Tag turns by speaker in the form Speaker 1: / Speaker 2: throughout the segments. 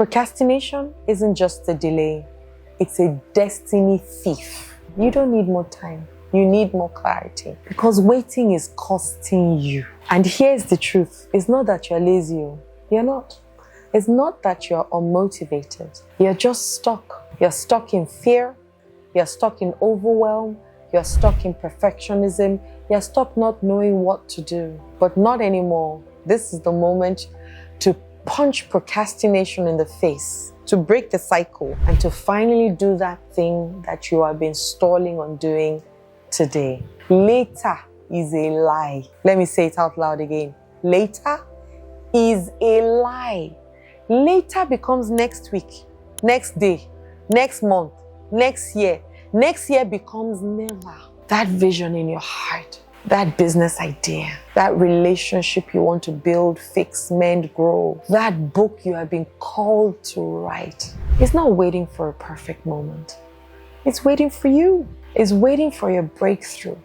Speaker 1: Procrastination isn't just a delay, it's a destiny thief. You don't need more time. You need more clarity because waiting is costing you. And here's the truth. It's not that you're lazy. You're not. It's not that you're unmotivated. You're just stuck. You're stuck in fear. You're stuck in overwhelm. You're stuck in perfectionism. You're stuck not knowing what to do. But not anymore. This is the moment to punch procrastination in the face, to break the cycle, and to finally do that thing that you have been stalling on doing today. Later is a lie. Let me say it out loud again. Later is a lie. Later becomes next week, next day, next month, next year. Next year becomes never. That vision in your heart, that business idea, that relationship you want to build, fix, mend, grow, that book you have been called to write, it's not waiting for a perfect moment. It's waiting for you. It's waiting for your breakthrough.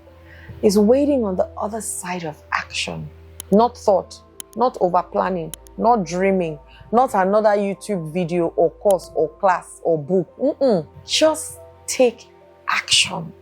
Speaker 1: It's waiting on the other side of action, not thought, not over planning, not dreaming, not another YouTube video or course or class or book. Just take action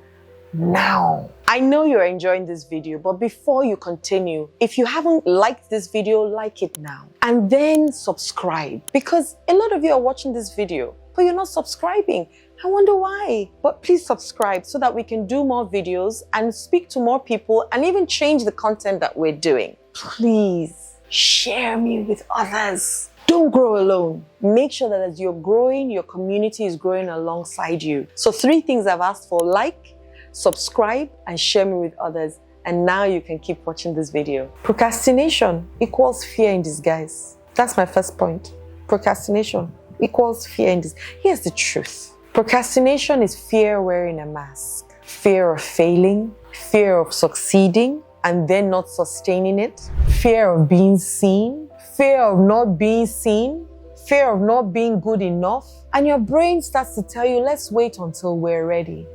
Speaker 1: now. I know you're enjoying this video, but before you continue, if you haven't liked this video, like it now. And then subscribe, because a lot of you are watching this video, but you're not subscribing. I wonder why. But please subscribe so that we can do more videos and speak to more people and even change the content that we're doing. Please share me with others. Don't grow alone. Make sure that as you're growing, your community is growing alongside you. So 3 things I've asked for: like, subscribe, and share me with others. And now you can keep watching this video. Procrastination equals fear in disguise. That's my first point. Procrastination equals fear in disguise. Here's the truth. Procrastination is fear wearing a mask. Fear of failing, fear of succeeding and then not sustaining it, fear of being seen, fear of not being seen, fear of not being good enough. And your brain starts to tell you, let's wait until we're ready.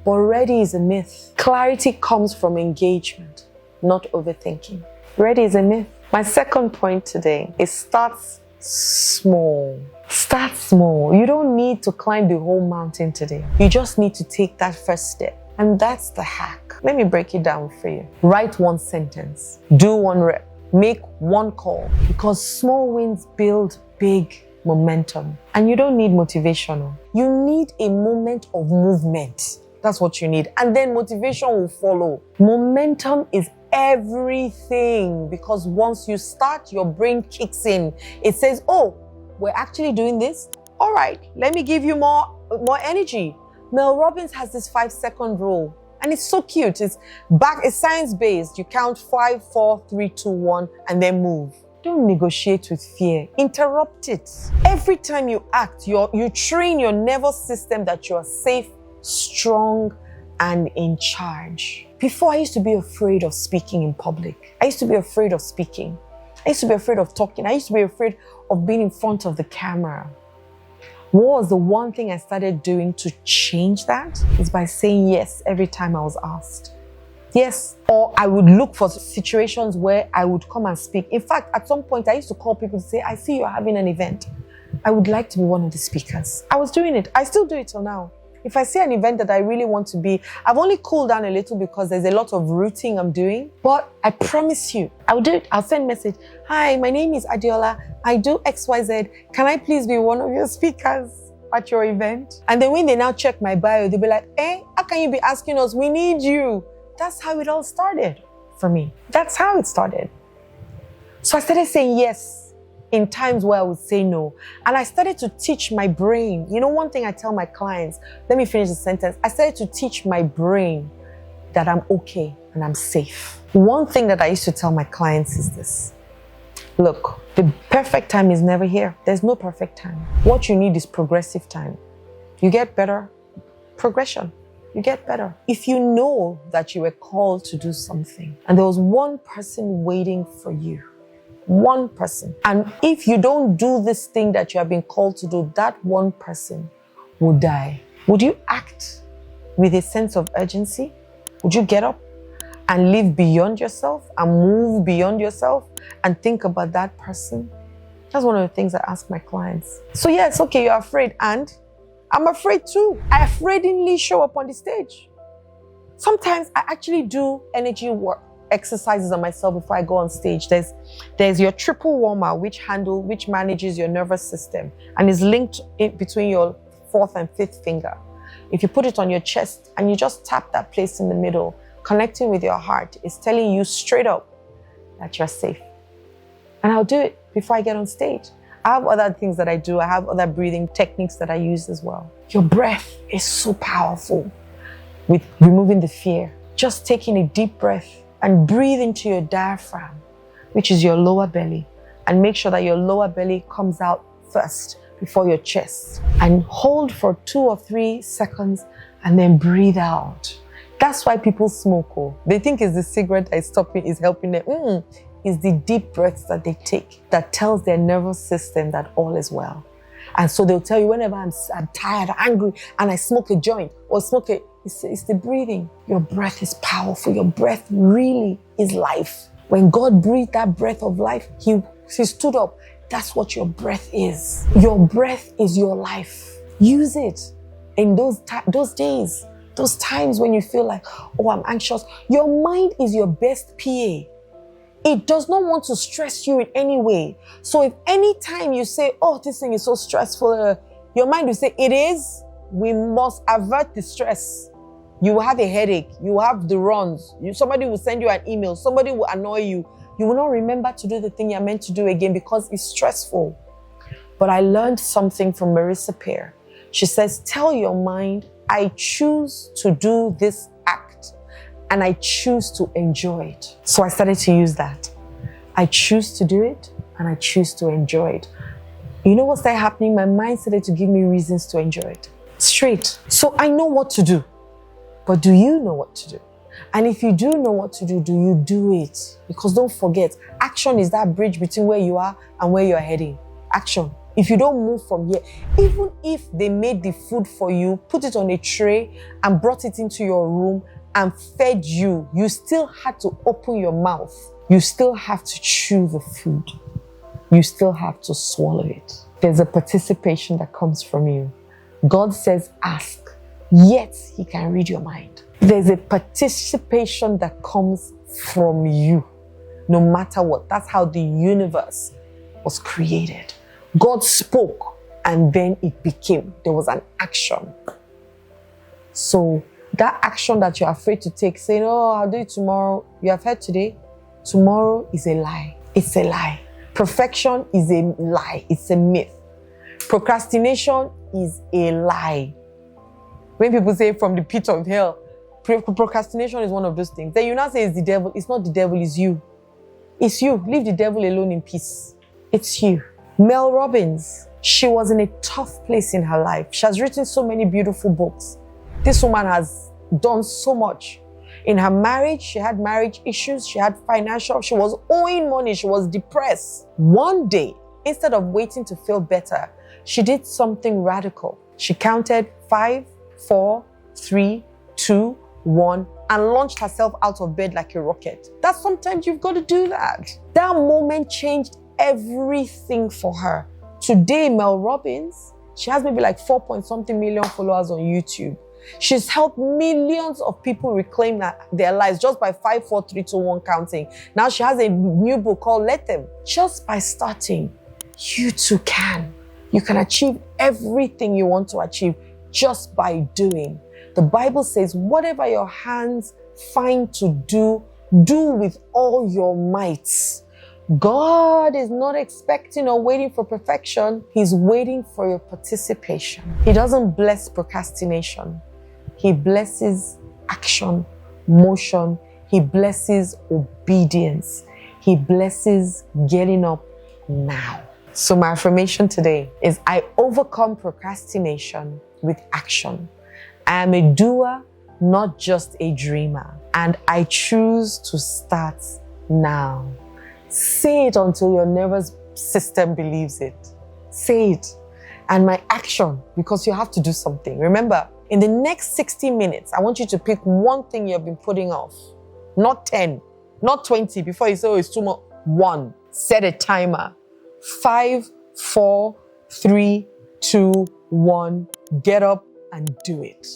Speaker 1: But ready is a myth. Clarity comes from engagement, not overthinking. Ready is a myth. My second point today is start small. Start small. You don't need to climb the whole mountain today. You just need to take that first step. And that's the hack. Let me break it down for you. Write 1 sentence. Do 1 rep. Make 1 call. Because small wins build big momentum. And you don't need motivation. You need a moment of movement. That's what you need. And then motivation will follow. Momentum is everything, because once you start, your brain kicks in. It says, oh, we're actually doing this. All right, let me give you more energy. Mel Robbins has this 5-second rule, and it's so cute. It's science-based. You count 5, 4, 3, 2, 1, and then move. Don't negotiate with fear. Interrupt it. Every time you act, you train your nervous system that you are safe, strong, and in charge. Before, I used to be afraid of speaking in public. I used to be afraid of speaking. I used to be afraid of talking. I used to be afraid of being in front of the camera. What was the one thing I started doing to change that? Is by saying yes every time I was asked. Yes. Or I would look for situations where I would come and speak. In fact, at some point, I used to call people to say, I see you're having an event. I would like to be one of the speakers. I was doing it. I still do it till now. If I see an event that I really want to be, I've only cooled down a little because there's a lot of routing I'm doing. But I promise you, I'll do it. I'll send a message. Hi, my name is Adiola. I do XYZ. Can I please be one of your speakers at your event? And then when they now check my bio, they'll be like, how can you be asking us? We need you. That's how it all started for me. That's how it started. So I started saying yes in times where I would say no. And I started to teach my brain. You know, one thing I tell my clients, let me finish the sentence. I started to teach my brain that I'm okay and I'm safe. One thing that I used to tell my clients is this. Look, the perfect time is never here. There's no perfect time. What you need is progressive time. You get better, progression. You get better. If you know that you were called to do something and there was one person waiting for you, one person. And if you don't do this thing that you have been called to do, that one person will die. Would you act with a sense of urgency? Would you get up and live beyond yourself and move beyond yourself and think about that person? That's one of the things I ask my clients. So yes, okay, you're afraid, and I'm afraid too. I afraidingly show up on the stage. Sometimes I actually do energy work exercises on myself before I go on stage. There's your triple warmer, which manages your nervous system and is linked in between your fourth and fifth finger. If you put it on your chest and you just tap that place in the middle, connecting with your heart, is telling you straight up that you're safe. And I'll do it before I get on stage. I have other things that I do. I have other breathing techniques that I use as well. Your breath is so powerful with removing the fear. Just taking a deep breath and breathe into your diaphragm, which is your lower belly, and make sure that your lower belly comes out first before your chest, and hold for 2 or 3 seconds and then breathe out. That's why people smoke. They think it's the cigarette that is stopping, is helping them. It's the deep breaths that they take that tells their nervous system that all is well. And so they'll tell you, whenever I'm tired, angry, and I smoke a joint or it's the breathing. Your breath is powerful. Your breath really is life. When God breathed that breath of life, he stood up. That's what your breath is. Your breath is your life. Use it in those days, those times when you feel like, oh, I'm anxious. Your mind is your best PA. It does not want to stress you in any way. So if any time you say, oh, this thing is so stressful, your mind will say, it is. We must avert the stress. You will have a headache. You will have the runs. Somebody will send you an email. Somebody will annoy you. You will not remember to do the thing you're meant to do again because it's stressful. But I learned something from Marissa Peer. She says, tell your mind, I choose to do this act and I choose to enjoy it. So I started to use that. I choose to do it and I choose to enjoy it. You know what started happening? My mind started to give me reasons to enjoy it. Straight. So I know what to do. But do you know what to do? And if you do know what to do you do it? Because don't forget, action is that bridge between where you are and where you're heading. Action. If you don't move from here, even if they made the food for you, put it on a tray and brought it into your room and fed you, you still had to open your mouth. You still have to chew the food. You still have to swallow it. There's a participation that comes from you. God says, ask, yet He can read your mind. There's a participation that comes from you, no matter what. That's how the universe was created. God spoke and then it became. There was an action. So that action that you're afraid to take, saying, oh, I'll do it tomorrow. You have heard today. Tomorrow is a lie. It's a lie. Perfection is a lie. It's a myth. Procrastination is a lie. When people say from the pit of hell, procrastination is one of those things. Then you now say it's the devil. It's not the devil, it's you. It's you. Leave the devil alone in peace. It's you. Mel Robbins, she was in a tough place in her life. She has written so many beautiful books. This woman has done so much. In her marriage, she had marriage issues. She had financial, she was owing money. She was depressed. One day, instead of waiting to feel better, she did something radical. She counted 5, 4, 3, 2, 1, and launched herself out of bed like a rocket. That's sometimes you've got to do that. That moment changed everything for her. Today, Mel Robbins, she has maybe like 4-point-something million followers on YouTube. She's helped millions of people reclaim their lives just by 5, 4, 3, 2, 1 counting. Now she has a new book called Let Them. Just by starting, you too can. You can achieve everything you want to achieve just by doing. The Bible says, whatever your hands find to do, do with all your might. God is not expecting or waiting for perfection. He's waiting for your participation. He doesn't bless procrastination. He blesses action, motion. He blesses obedience. He blesses getting up now. So my affirmation today is I overcome procrastination with action. I am a doer, not just a dreamer. And I choose to start now. Say it until your nervous system believes it. Say it. And my action, because you have to do something. Remember, in the next 60 minutes, I want you to pick one thing you've been putting off. Not 10, not 20, before you say, oh, it's too much. 1. Set a timer. 5, 4, 3, 2, 1. Get up and do it.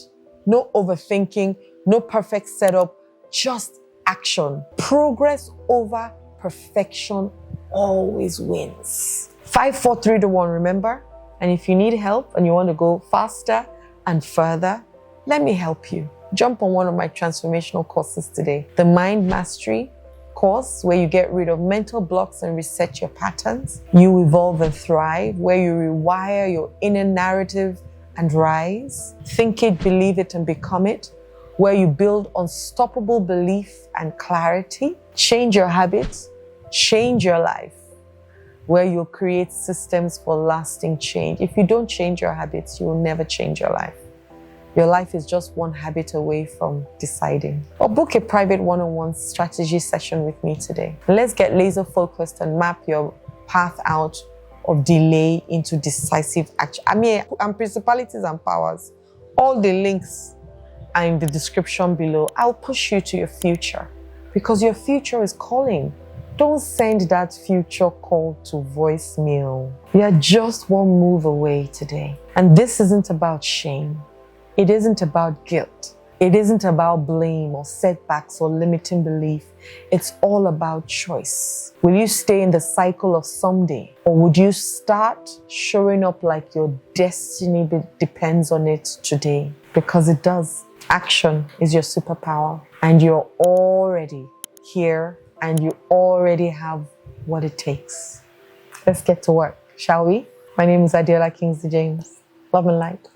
Speaker 1: No overthinking, no perfect setup, just action. Progress over perfection always wins. 5, 4, 3, 2, 1, remember? And if you need help and you want to go faster and further, let me help you. Jump on one of my transformational courses today. The Mind Mastery course, where you get rid of mental blocks and reset your patterns. You evolve and thrive, where you rewire your inner narrative and rise. Think it, believe it, and become it, where you build unstoppable belief and clarity. Change your habits, change your life, where you'll create systems for lasting change. If you don't change your habits, you will never change your life. Your life is just one habit away from deciding. Or book a private one-on-one strategy session with me today. Let's get laser focused and map your path out of delay into decisive action. I'm Principalities and Powers. All the links are in the description below. I'll push you to your future because your future is calling. Don't send that future call to voicemail. You're just one move away today. And this isn't about shame. It isn't about guilt. It isn't about blame or setbacks or limiting belief. It's all about choice. Will you stay in the cycle of someday? Or would you start showing up like your destiny depends on it today? Because it does. Action is your superpower. And you're already here and you already have what it takes. Let's get to work, shall we? My name is Adiola Kingsley James. Love and light.